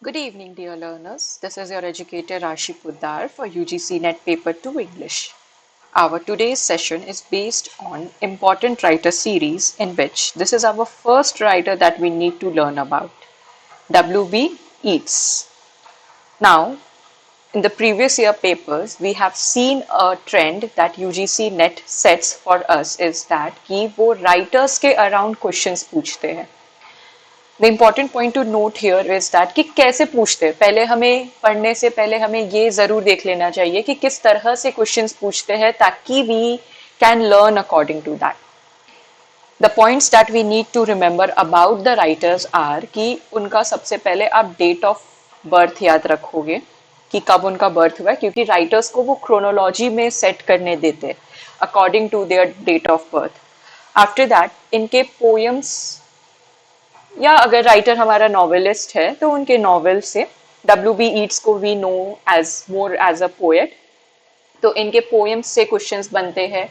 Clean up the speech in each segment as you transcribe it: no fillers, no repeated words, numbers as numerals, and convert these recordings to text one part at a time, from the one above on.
Good evening, dear learners. This is your educator Rashi Poddar for UGC NET Paper 2 English. Our today's session is based on important writer series in which this is our first writer that we need to learn about, W.B. Yeats. Now, in the previous year papers, we have seen a trend that UGC NET sets for us is that कि वो writers के around questions पूछते हैं. The important point to note here is that कि कैसे पूछते हैं. पहले हमें पढ़ने से पहले हमें ये जरूर देख लेना चाहिए कि किस तरह से क्वेश्चंस पूछते हैं ताकि we can learn according to that. The points that we need to remember about the writers are कि उनका सबसे पहले आप date of birth याद रखोगे कि कब उनका birth हुआ है, क्योंकि writers को वो chronology में set करने देते हैं according to their date of birth. After that, इनके poems या अगर राइटर हमारा नॉवेलिस्ट है तो उनके नॉवेल से W.B. Yeats को we know as more as a poet, तो इनके पोएम्स से क्वेश्चंस बनते हैं.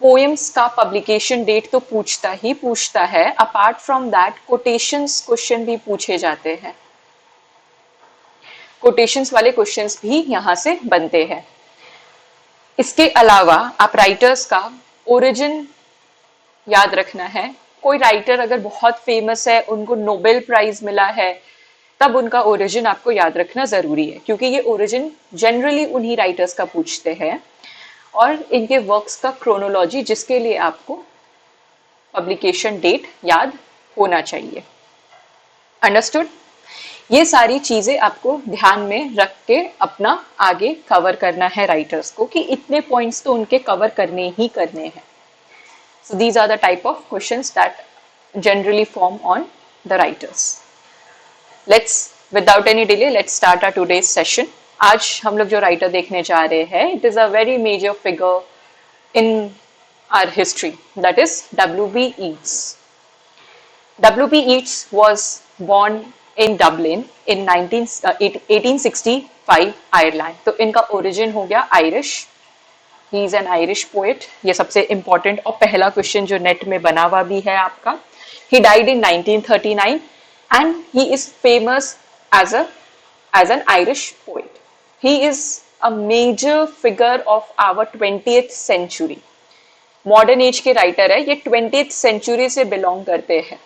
पोएम्स का पब्लिकेशन डेट तो पूछता है. Apart from that quotations question भी पूछे जाते हैं. कोटेशंस वाले क्वेश्चंस भी यहाँ से बनते हैं. इसके अलावा आप राइटर्स का ओरिजिन याद रखना है. कोई राइटर अगर बहुत फेमस है, उनको नोबेल प्राइज मिला है, तब उनका ओरिजिन आपको याद रखना जरूरी है, क्योंकि ये ओरिजिन जनरली उन्हीं राइटर्स का पूछते हैं और इनके वर्क्स का क्रोनोलॉजी जिसके लिए आपको पब्लिकेशन डेट याद होना चाहिए. अंडरस्टूड? ये सारी चीजें आपको ध्यान में रख के अपना आगे कवर करना है राइटर्स को कि इतने पॉइंट्स तो उनके कवर करने ही करने हैं. So these are the type of questions that generally form on the writers. Without any delay, let's start our today's session. आज हम लोग जो writer देखने जा रहे हैं, it is a very major figure in our history. That is W.B. Yeats. W.B. Yeats was born in Dublin in 1865 Ireland. तो इनका origin हो गया Irish. He is an Irish poet. ये सबसे important और पहला क्वेश्चन जो नेट में बना हुआ भी है आपका. He died in 1939 and he is famous as an Irish poet. He is a major figure of our 20th century. Modern age के राइटर है, ये 20th century से belong करते हैं.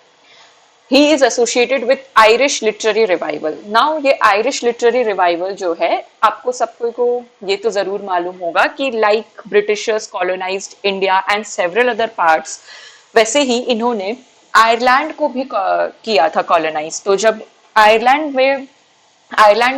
He is associated with Irish literary revival. Now ये Irish literary revival जो है, आपको सबको को ये तो जरूर मालूम होगा कि like Britishers colonized India and several other parts, वैसे ही इन्होंने आयरलैंड को भी किया था colonize. तो जब आयरलैंड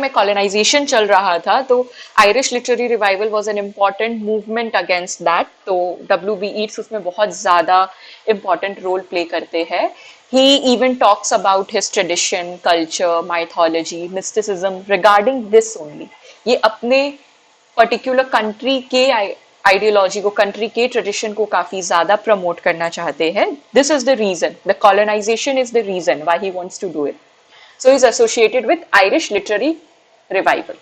में कॉलोनाइजेशन चल रहा था तो Irish literary revival was an important movement against that. तो W.B. Yeats उसमें बहुत ज़्यादा इम्पॉर्टेंट रोल प्ले करते हैं. He even talks about his tradition, culture, mythology, mysticism regarding this only. ये अपने पर्टिकुलर कंट्री के आइडियोलॉजी को, कंट्री के ट्रेडिशन को काफी ज्यादा प्रमोट करना चाहते हैं. This is the reason, the colonisation is the reason why he wants to do it. So he is associated with Irish literary revival.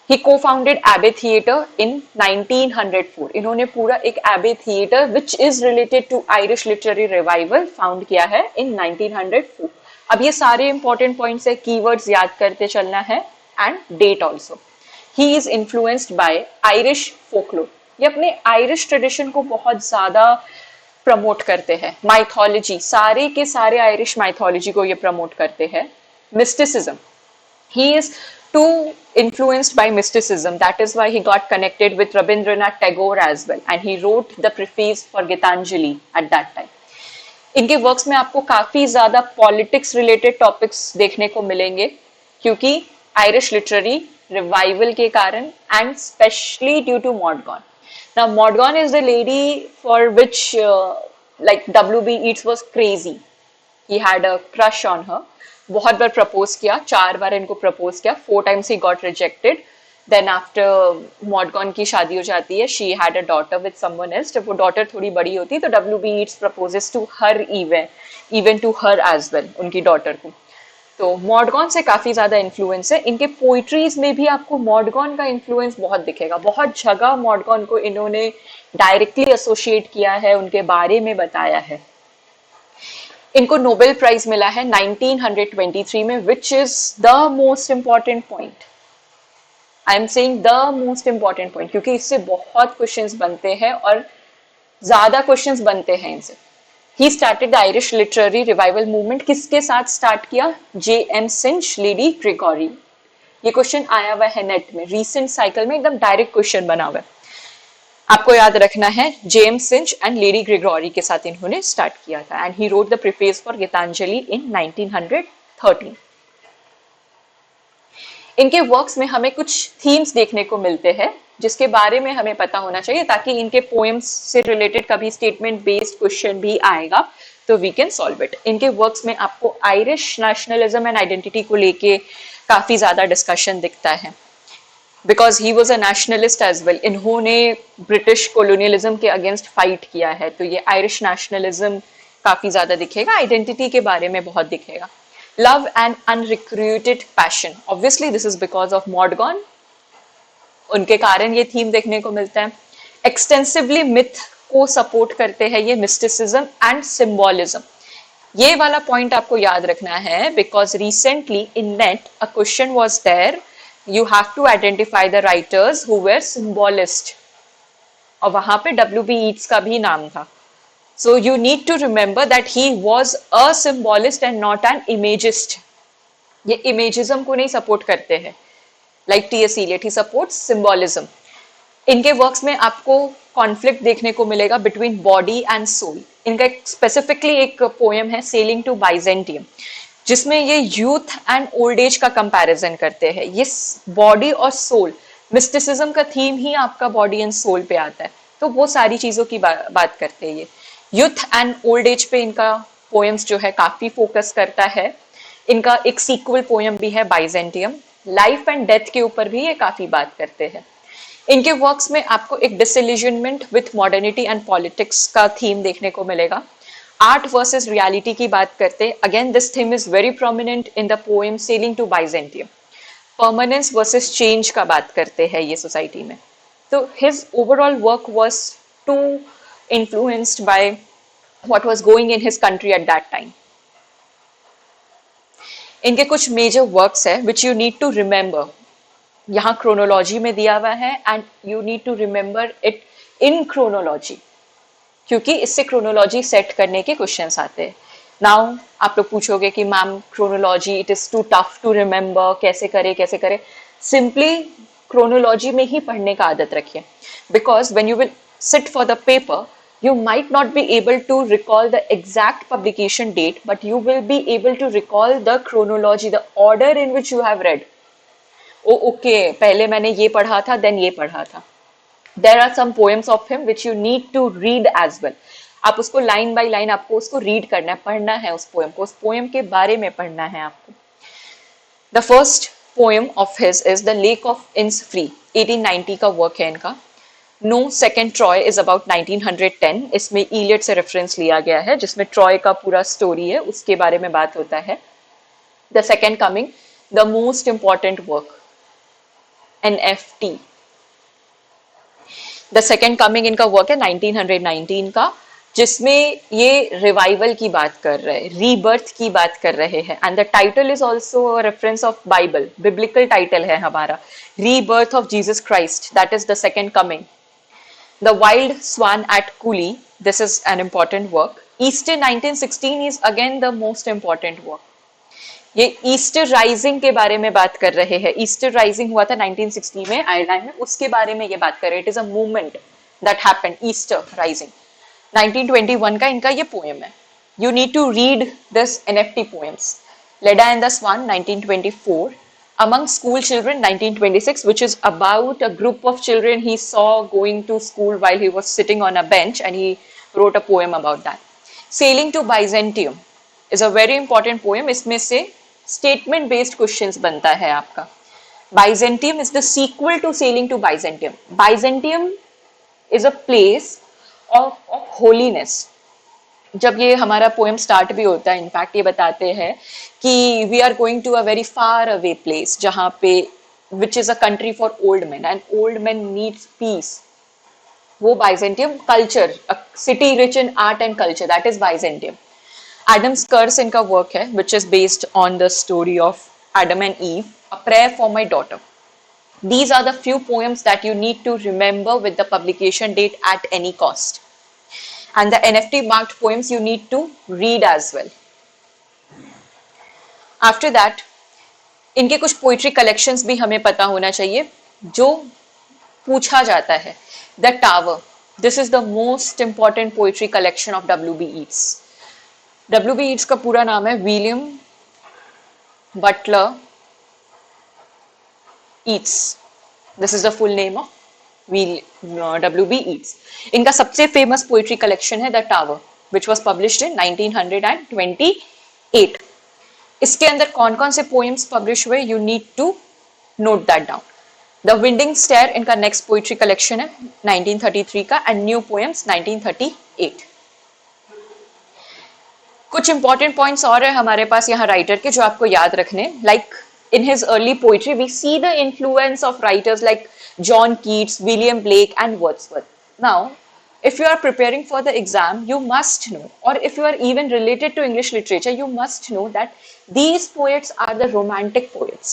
He co-founded Abbey Theatre in 1904. इन्होंने पूरा एक Abbey Theatre which is related to Irish literary revival found किया है in 1904. अब ये सारे important points है, keywords याद करते चलना है and date also. He is influenced by Irish folklore. ये अपने Irish tradition को बहुत ज़्यादा प्रमोट करते हैं. माइथोलॉजी, सारे के सारे आयरिश माइथोलॉजी को ये प्रमोट करते हैं. Mysticism, he is too influenced by mysticism. That is why he got connected with Rabindranath Tagore as well, and he wrote the preface for Gitanjali at that time. इनके works में आपको काफी ज्यादा politics related topics देखने को मिलेंगे, क्योंकि Irish literary revival के कारण and specially due to Maud Gonne. Now Mordaunt is the lady for which like W.B. Yeats was crazy. He had a crush on her. बहुत बार प्रपोज किया, 4 बार इनको प्रपोज किया. 4 times he got rejected. Then after Mordaunt की शादी हो जाती है, she had a daughter with someone else. जब वो daughter थोड़ी बड़ी होती है तो W.B. Yeats proposes to her even to her as well, उनकी daughter को. तो मॉडगॉन से काफी ज्यादा इन्फ्लुएंस है. इनके पोइट्रीज में भी आपको मॉडगॉन का इन्फ्लुएंस बहुत दिखेगा. बहुत जगह मॉडगॉन को इन्होंने डायरेक्टली एसोसिएट किया है, उनके बारे में बताया है. इनको नोबेल प्राइज मिला है 1923 में, which is the most important point. I am saying the most important point, क्योंकि इससे बहुत क्वेश्चंस बनते हैं और ज्यादा क्वेश्चंस बनते हैं इनसे। He started the Irish literary revival movement, किसके साथ स्टार्ट किया? जे एम सिंच, लेडी ग्रेगोरी। ये क्वेश्चन आया हुआ है नेट में, रीसेंट साइकिल में एकदम डायरेक्ट क्वेश्चन बना हुआ है। आपको याद रखना है, James Synge and lady Gregory के साथ इन्होंने स्टार्ट किया था। And he wrote the preface for Gitanjali in 1913। इनके वर्क्स में हमें कुछ थीम्स देखने को मिलते हैं जिसके बारे में हमें पता होना चाहिए, ताकि इनके पोएम्स से रिलेटेड कभी स्टेटमेंट बेस्ड क्वेश्चन भी आएगा तो वी कैन सॉल्व इट। इनके वर्क्स में आपको आयरिश नेशनलिज्म एंड आइडेंटिटी को लेके काफी ज्यादा डिस्कशन दिखता है, because he was a nationalist as well. इन्होंने ब्रिटिश कोलोनियलिज्म के अगेंस्ट फाइट किया है, तो ये आयरिश नेशनलिज्म काफी ज्यादा दिखेगा। आइडेंटिटी के बारे में बहुत दिखेगा। Love and unrequited passion, obviously this is because of Maud Gonne, उनके कारण ये थीम देखने को मिलता है। एक्सटेंसिवली मिथ को सपोर्ट करते हैं ये, मिस्टिसिज्म एंड सिंबॉलिज्म। ये वाला पॉइंट आपको याद रखना है, because recently in NET a question was there, you have to identify the writers who were symbolist, और वहां पे W.B. Yeats का भी नाम था। So you need to remember that he was a symbolist and not an imagist. ये imagism को नहीं सपोर्ट करते हैं, like T.S. Eliot, he supports symbolism. इनके वर्क्स में आपको कॉन्फ्लिक्ट देखने को मिलेगा बिटवीन बॉडी एंड सोल। इनका स्पेसिफिकली एक पोएम है सेलिंग टू बाइजेंटियम, जिसमें ये यूथ एंड ओल्ड एज का कंपैरिजन करते हैं। ये बॉडी और सोल, मिस्टिसिज्म का थीम ही आपका बॉडी एंड सोल पे आता है, तो वो सारी चीजों की बात करते हैं। ये यूथ एंड ओल्ड एज पे इनका पोएम्स जो है काफी फोकस करता है। इनका एक सीक्वल पोएम भी है बाइजेंटियम, लाइफ एंड डेथ के ऊपर भी ये काफी बात करते हैं। इनके वर्क्स में आपको एक disillusionment with modernity and politics का थीम देखने को मिलेगा। आर्ट वर्सेस रियलिटी की बात करते, again this theme is very prominent in the poem sailing to Byzantium. Permanence versus change का बात करते हैं ये सोसाइटी में। तो his overall work was too influenced by what was going in his country at that time. इनके कुछ major works है which you need to remember, यहाँ क्रोनोलॉजी में दिया हुआ है, and you need to remember it in chronology, क्योंकि इससे क्रोनोलॉजी सेट करने के क्वेश्चंस आते हैं। नाउ आप लोग पूछोगे कि ma'am chronology it is too tough to remember, कैसे करे? सिंपली क्रोनोलॉजी में ही पढ़ने का आदत रखिए, because when you will sit for the paper you might not be able to recall the exact publication date, but you will be able to recall the chronology, the order in which you have read. Okay, पहले मैंने ये पढ़ा था, then ये पढ़ा था. There are some poems of him which you need to read as well. आप उसको लाइन बाय लाइन आपको उसको रीड करना है, पढ़ना है उस पोएम को, उस पोएम के बारे में पढ़ना है आपको. The first poem of his is The Lake of Inns Free, 1890 का वर्क है इनका. No Second Troy is about 1910. इसमें इलियट से रेफरेंस लिया गया है, जिसमें ट्रॉय का पूरा स्टोरी है, उसके बारे में बात होता है. The Second Coming, the most important work, NFT. The Second Coming इनका वर्क है 1919 का, जिसमें ये रिवाइवल की बात कर रहे हैं, रीबर्थ की बात कर रहे हैं. And the title is also reference of Bible, biblical title है हमारा, rebirth of Jesus Christ, that is the second coming. The Wild Swan at Cooley, this is an important work. Easter 1916 is again the most important work. ये Easter rising के बारे में बात कर रहे हैं. ईस्टर राइजिंग हुआ था 1960 में आयरलैंड में, उसके बारे में ये बात कर रहे हैं. It is a movement that happened, Easter Rising. 1921 का इनका ये पोएम है. You need to read this NFT poems. Leda and the swan 1924. Among School Children 1926, which is about a group of children he saw going to school while he was sitting on a bench, and he wrote a poem about that. Sailing to Byzantium is a very important poem. इसमें से statement based questions बनता है आपका. Byzantium is the sequel to Sailing to Byzantium. Byzantium is a place of holiness. जब ये हमारा poem start भी होता है, इनफैक्ट ये बताते हैं कि we are going to a very far away place, जहाँ पे which is a country for old man, and old man needs peace. वो Byzantium culture, city rich in art and culture, that is Byzantium. Adam's curse इनका work है, which is based on the story of Adam and Eve, A Prayer for My Daughter. These are the few poems that you need to remember with the publication date at any cost. And the NFT marked poems you need to read as well. After that, इनके कुछ poetry collections भी हमें पता होना चाहिए जो पूछा जाता है. The tower, this is the most important poetry collection of W B Yeats. W B Yeats का पूरा नाम है William Butler Yeats. This is the full name of W B Yeats. इनका सबसे फेमस पोइट्री कलेक्शन है the tower, which was published in 1928. इसके अंदर कौन कौन से पोएम्स पब्लिश हुए, you need to note that down. The winding stair इनका नेक्स्ट पोइट्री कलेक्शन है 1933 का, एंड न्यू पोएम्स 1938. कुछ इंपॉर्टेंट पॉइंट्स और है हमारे पास यहाँ राइटर के जो आपको याद रखने. Like in his early poetry we see the influence of writers like John Keats, William Blake and Wordsworth. Now if you are preparing for the exam, you must know, or if you are even related to English literature, you must know that these poets are the romantic poets.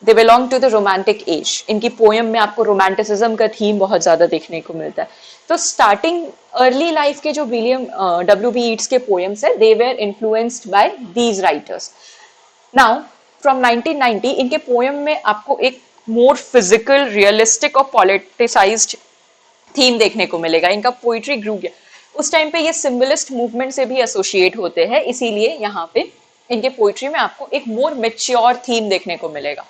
They belong to the romantic age. इनकी poem में आपको romanticism का theme बहुत ज्यादा देखने को मिलता है. तो स्टार्टिंग अर्ली लाइफ के जो विलियम डब्ल्यू बी ईट्स के पोएम्स है, they were influenced by these writers. Now from 1990 इनके पोएम में आपको एक मोर फिजिकल, रियलिस्टिक और पॉलिटिसाइज्ड थीम देखने को मिलेगा. इनका पोइट्री ग्रू गया. उस टाइम पे ये सिंबलिस्ट मूवमेंट से भी एसोसिएट होते हैं, इसीलिए यहाँ पे इनके पोइट्री में आपको एक मोर मेच्योर थीम देखने को मिलेगा.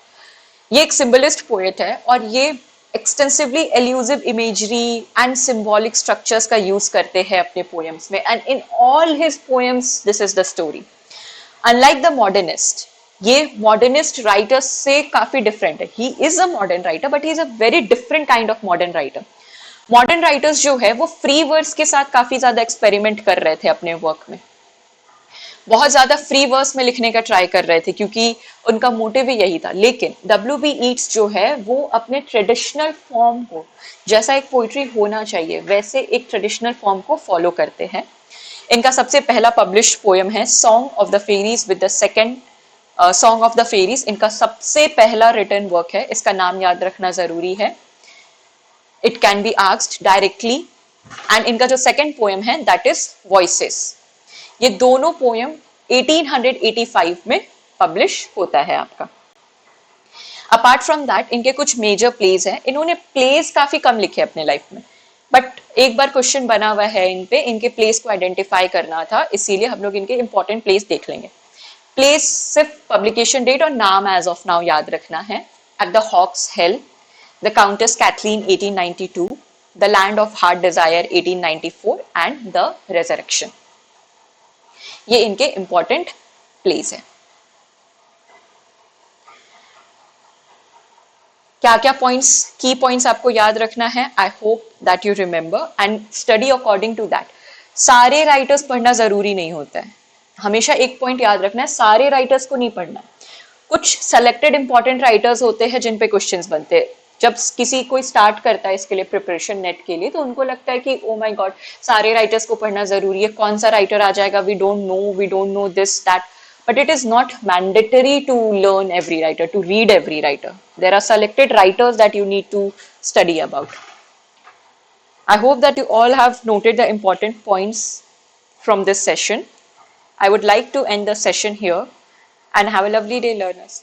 ये एक सिंबलिस्ट पोएट है और ये extensively elusive imagery and symbolic structures का यूज करते हैं अपने पोएम्स में. And in all his poems this is the story. Unlike the modernist, ये मॉडर्निस्ट राइटर्स से काफी डिफरेंट है. He is a modern writer but he is a very different kind of modern writer. Modern writers जो है वो free words के साथ काफी ज्यादा एक्सपेरिमेंट कर रहे थे अपने वर्क में. बहुत ज्यादा फ्री वर्स में लिखने का ट्राई कर रहे थे क्योंकि उनका मोटिव ही यही था. लेकिन डब्ल्यू बी ईट्स जो है वो अपने ट्रेडिशनल फॉर्म को, जैसा एक पोइट्री होना चाहिए वैसे एक ट्रेडिशनल फॉर्म को फॉलो करते हैं. इनका सबसे पहला पब्लिश्ड पोएम है song of the fairies with the second song of the fairies. इनका सबसे पहला रिटन वर्क है. इसका नाम याद रखना जरूरी है. It can be asked directly. And इनका जो सेकेंड पोएम है दैट इज वॉइसेस. ये दोनों पोएम 1885 में पब्लिश होता है आपका. अपार्ट फ्रॉम दैट इनके कुछ मेजर प्लेज हैं. इन्होंने प्लेज काफी कम लिखे अपने लाइफ में, बट एक बार क्वेश्चन बना हुआ है इन पे, इनके प्लेस को आइडेंटिफाई करना था, इसीलिए हम लोग इनके इंपॉर्टेंट प्लेस देख लेंगे. प्लेस सिर्फ पब्लिकेशन डेट और नाम एज ऑफ नाउ याद रखना है. At the hawk's well, the countess Cathleen 1892, the land of heart desire 1894 and the resurrection. ये इनके इंपॉर्टेंट प्लेस है. क्या क्या पॉइंट्स, की पॉइंट्स आपको याद रखना है. I hope that you remember and study according to that. सारे राइटर्स पढ़ना जरूरी नहीं होता है. हमेशा एक पॉइंट याद रखना है, सारे राइटर्स को नहीं पढ़ना. कुछ सेलेक्टेड इंपॉर्टेंट राइटर्स होते हैं जिन पे क्वेश्चंस बनते हैं. जब किसी कोई स्टार्ट करता है इसके लिए प्रिपरेशन नेट के लिए, तो उनको लगता है कि ओ माय गॉड सारे राइटर्स को पढ़ना जरूरी है, कौन सा राइटर आ जाएगा, we don't know this that. But it is not mandatory to learn every writer, to read every writer. There are selected writers that you need to study about. I hope that you all have noted the important points from this session. I would like to end the session here and have a lovely day, learners.